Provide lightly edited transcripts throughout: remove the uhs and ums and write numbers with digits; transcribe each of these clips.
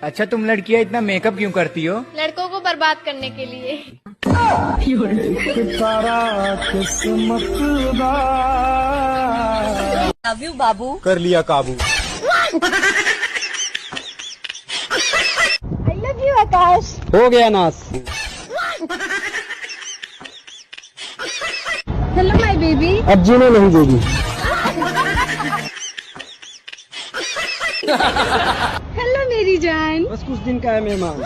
अच्छा तुम लड़कियां इतना मेकअप क्यों करती हो? लड़कों को बर्बाद करने के लिए। लव यू बाबू। कर लिया काबू। आई लव यू आकाश। हो गया नाश। Hello my baby. अब जीने नहीं देगी। हेलो मेरी जान। बस कुछ दिन का है मेहमान।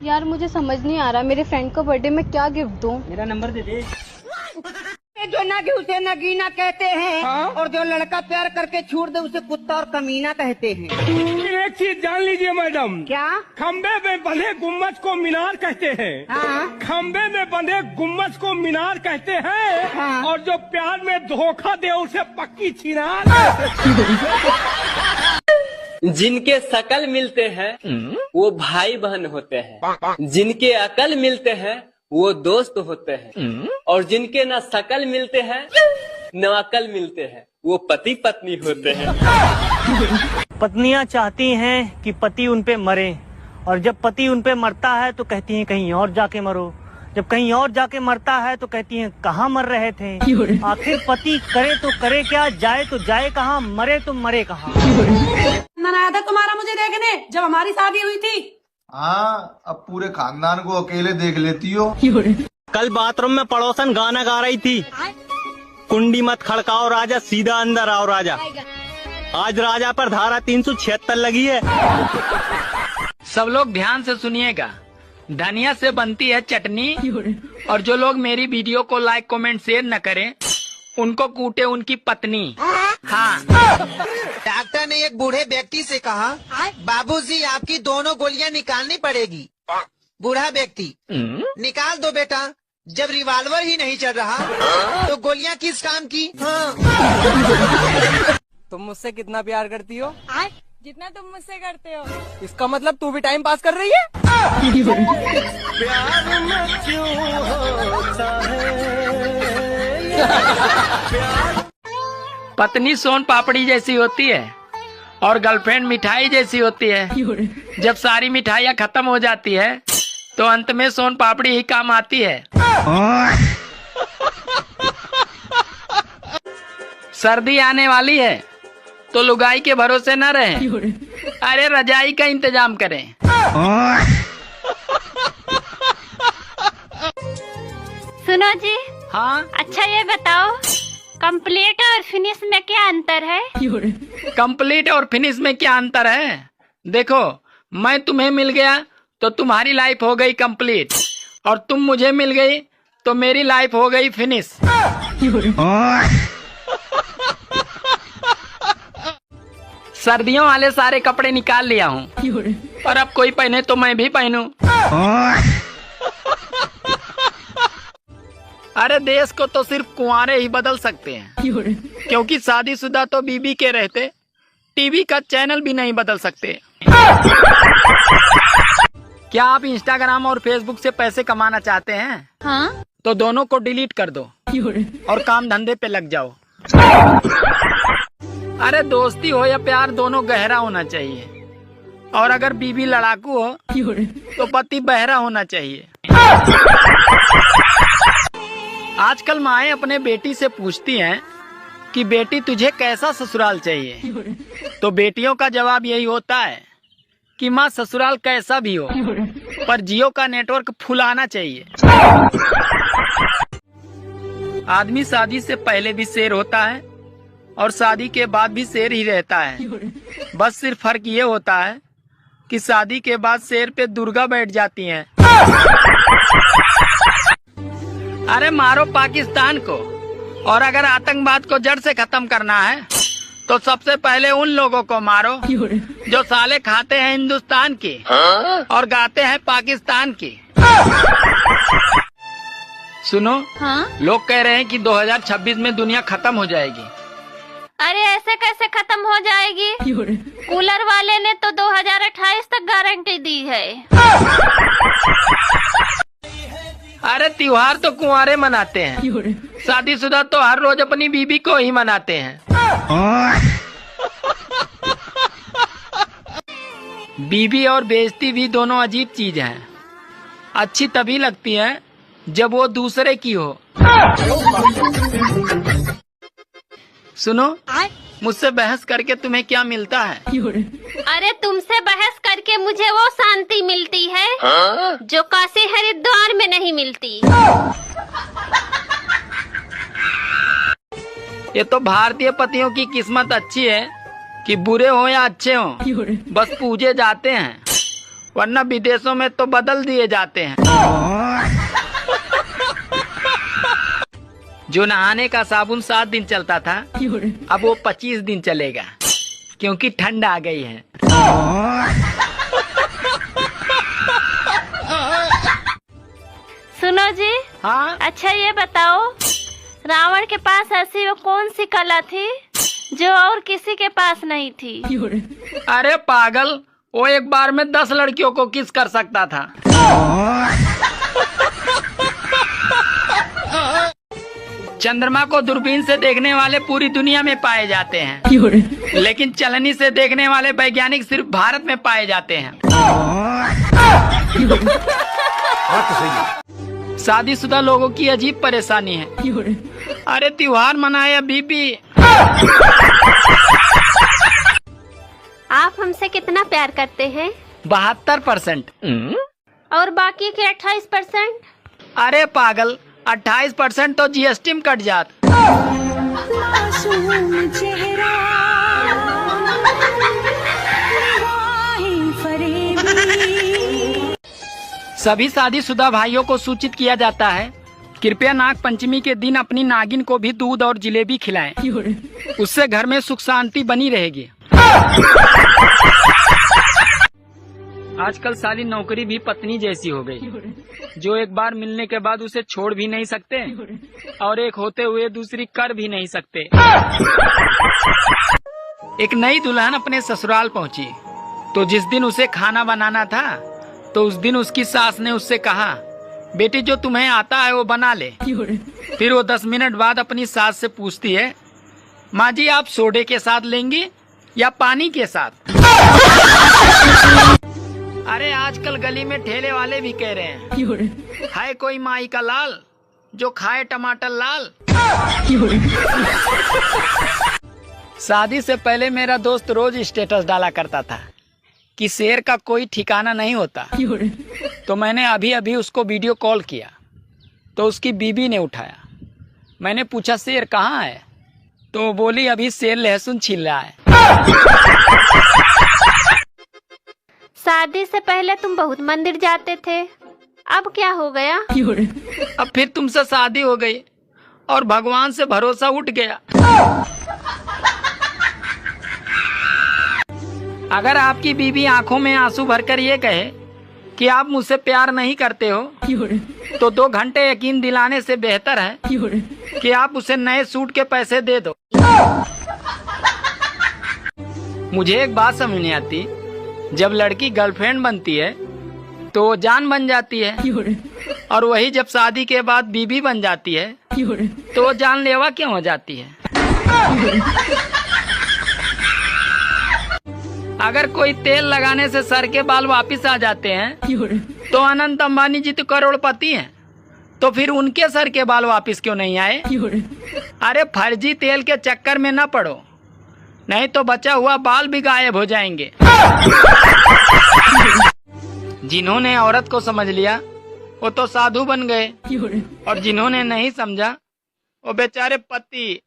यार मुझे समझ नहीं आ रहा मेरे फ्रेंड को बर्थडे में क्या गिफ्ट दूं। मेरा नंबर दे दे। जो नगी उसे नगीना कहते हैं। हाँ? और जो लड़का प्यार करके छोड़ दे उसे कुत्ता और कमीना कहते हैं। एक चीज जान लीजिए मैडम। क्या? खम्बे में बंधे गुम्बद को मीनार कहते हैं। हाँ? खम्बे में बंधे गुम्बद को मीनार कहते हैं। हाँ? और जो प्यार में धोखा दे उसे पक्की चिनार। जिनके शकल मिलते हैं वो भाई बहन होते हैं, जिनके अकल मिलते हैं वो दोस्त होते हैं, और जिनके न शकल मिलते हैं न अकल मिलते हैं वो पति पत्नी होते हैं। पत्नियां चाहती हैं कि पति उन पे मरे, और जब पति उन पे मरता है तो कहती हैं कहीं और जाके मरो। जब कहीं और जाके मरता है तो कहती हैं कहाँ मर रहे थे। आखिर पति करे तो करे क्या, जाए तो जाए कहाँ, मरे तो मरे कहाँ। आया था तुम्हारा मुझे देखने जब हमारी शादी हुई थी। हाँ, अब पूरे खानदान को अकेले देख लेती हो। कल बाथरूम में पड़ोसन गाना गा रही थी, कुंडी मत खड़काओ राजा सीधा अंदर आओ राजा। आज राजा पर धारा 376 लगी है। सब लोग ध्यान से सुनिएगा, धनिया से बनती है चटनी, और जो लोग मेरी वीडियो को लाइक कमेंट शेयर न करें उनको कूटे उनकी पत्नी। हाँ। डॉक्टर ने एक बूढ़े व्यक्ति से कहा, बाबूजी आपकी दोनों गोलियां निकालनी पड़ेगी। बूढ़ा व्यक्ति, निकाल दो बेटा, जब रिवॉल्वर ही नहीं चल रहा तो गोलियां किस काम की। हाँ। तुम मुझसे कितना प्यार करती हो? जितना तुम मुझसे करते हो। इसका मतलब तू भी टाइम पास कर रही है? पत्नी सोन पापड़ी जैसी होती है और गर्लफ्रेंड मिठाई जैसी होती है। जब सारी मिठाइयाँ खत्म हो जाती है तो अंत में सोन पापड़ी ही काम आती है। सर्दी आने वाली है तो लुगाई के भरोसे न रहें, अरे रजाई का इंतजाम करें। सुनो जी। हाँ। अच्छा ये बताओ, कंप्लीट और फिनिश में क्या अंतर है? कंप्लीट और फिनिश में क्या अंतर है? देखो, मैं तुम्हें मिल गया तो तुम्हारी लाइफ हो गई कंप्लीट, और तुम मुझे मिल गई तो मेरी लाइफ हो गई फिनिश। सर्दियों वाले सारे कपड़े निकाल लिया हूँ, और अब कोई पहने तो मैं भी पहनूं। अरे देश को तो सिर्फ कुंवारे ही बदल सकते हैं, क्योंकि शादीशुदा तो बीबी के रहते टीवी का चैनल भी नहीं बदल सकते। क्या आप इंस्टाग्राम और फेसबुक से पैसे कमाना चाहते हैं? हाँ? तो दोनों को डिलीट कर दो और काम धंधे पे लग जाओ। अरे दोस्ती हो या प्यार दोनों गहरा होना चाहिए, और अगर बीबी लड़ाकू हो तो पति बहरा होना चाहिए। आजकल माएं अपने बेटी से पूछती हैं कि बेटी तुझे कैसा ससुराल चाहिए, तो बेटियों का जवाब यही होता है कि माँ ससुराल कैसा भी हो पर जियो का नेटवर्क फुल आना चाहिए। आदमी शादी से पहले भी शेर होता है और शादी के बाद भी शेर ही रहता है। बस सिर्फ फर्क ये होता है कि शादी के बाद शेर पे दुर्गा बैठ जाती हैं। अरे मारो पाकिस्तान को, और अगर आतंकवाद को जड़ से खत्म करना है तो सबसे पहले उन लोगों को मारो जो साले खाते हैं हिंदुस्तान की और गाते हैं पाकिस्तान की। सुनो, हाँ? लोग कह रहे हैं कि 2026 में दुनिया खत्म हो जाएगी। अरे ऐसे कैसे खत्म हो जाएगी? कूलर वाले ने तो 2028 तक गारंटी दी है। अरे त्योहार तो कुंवारे मनाते हैं, शादीशुदा तो हर रोज अपनी बीबी को ही मनाते हैं। बीवी और बेइज्जती भी दोनों अजीब चीज हैं। अच्छी तभी लगती है जब वो दूसरे की हो। सुनो, मुझसे बहस करके तुम्हें क्या मिलता है? अरे तुमसे बहस करके मुझे वो शांति मिलती है जो काशी हरिद्वार में नहीं मिलती। ये तो भारतीय पतियों की किस्मत अच्छी है कि बुरे हो या अच्छे हो, बस पूजे जाते हैं, वरना विदेशों में तो बदल दिए जाते हैं। जो नहाने का साबुन 7 दिन चलता था, अब वो 25 दिन चलेगा, क्योंकि ठंड आ गई है। सुनो जी। हाँ, अच्छा ये बताओ, रावण के पास ऐसी वो कौन सी कला थी जो और किसी के पास नहीं थी? अरे पागल, वो एक बार में 10 लड़कियों को किस कर सकता था। चंद्रमा को दूरबीन से देखने वाले पूरी दुनिया में पाए जाते हैं, लेकिन चलनी से देखने वाले वैज्ञानिक सिर्फ भारत में पाए जाते हैं। शादीशुदा लोगों की अजीब परेशानी है। अरे त्योहार मनाए बीबी। आप हमसे कितना प्यार करते हैं? 72%। और बाकी के 28%? अरे पागल, 28% तो जीएसटी में कट जात। सभी शादीशुदा भाइयों को सूचित किया जाता है, कृपया नाग पंचमी के दिन अपनी नागिन को भी दूध और जिलेबी खिलाएं। उससे घर में सुख शांति बनी रहेगी। आजकल सारी नौकरी भी पत्नी जैसी हो गई, जो एक बार मिलने के बाद उसे छोड़ भी नहीं सकते और एक होते हुए दूसरी कर भी नहीं सकते। एक नई दुल्हन अपने ससुराल पहुंची, तो जिस दिन उसे खाना बनाना था, तो उस दिन उसकी सास ने उससे कहा, बेटी जो तुम्हें आता है वो बना ले। फिर वो 10 मिनट बाद अपनी सास से पूछती है, माँ जी आप सोडे के साथ लेंगी या पानी के साथ? अरे आजकल गली में ठेले वाले भी कह रहे हैं, है कोई माई का लाल जो खाए टमाटर लाल। शादी से पहले मेरा दोस्त रोज स्टेटस डाला करता था कि शेर का कोई ठिकाना नहीं होता। तो मैंने अभी अभी उसको वीडियो कॉल किया, तो उसकी बीबी ने उठाया। मैंने पूछा शेर कहाँ है, तो बोली अभी शेर लहसुन छील रहा है। शादी से पहले तुम बहुत मंदिर जाते थे, अब क्या हो गया? अब फिर तुमसे शादी हो गई और भगवान से भरोसा उठ गया। अगर आपकी बीवी आंखों में आंसू भरकर ये कहे कि आप मुझसे प्यार नहीं करते हो, तो 2 घंटे यकीन दिलाने से बेहतर है कि आप उसे नए सूट के पैसे दे दो। मुझे एक बात समझ नहीं आती, जब लड़की गर्लफ्रेंड बनती है तो वो जान बन जाती है, और वही जब शादी के बाद बीबी बन जाती है तो वो जानलेवा क्यों हो जाती है? अगर कोई तेल लगाने से सर के बाल वापिस आ जाते हैं तो अनंत अंबानी जी तो करोड़पति हैं, तो फिर उनके सर के बाल वापिस क्यों नहीं आए? अरे फर्जी तेल के चक्कर में न पड़ो, नहीं तो बचा हुआ बाल भी गायब हो जाएंगे। जिन्होंने औरत को समझ लिया वो तो साधु बन गए, और जिन्होंने नहीं समझा वो बेचारे पति।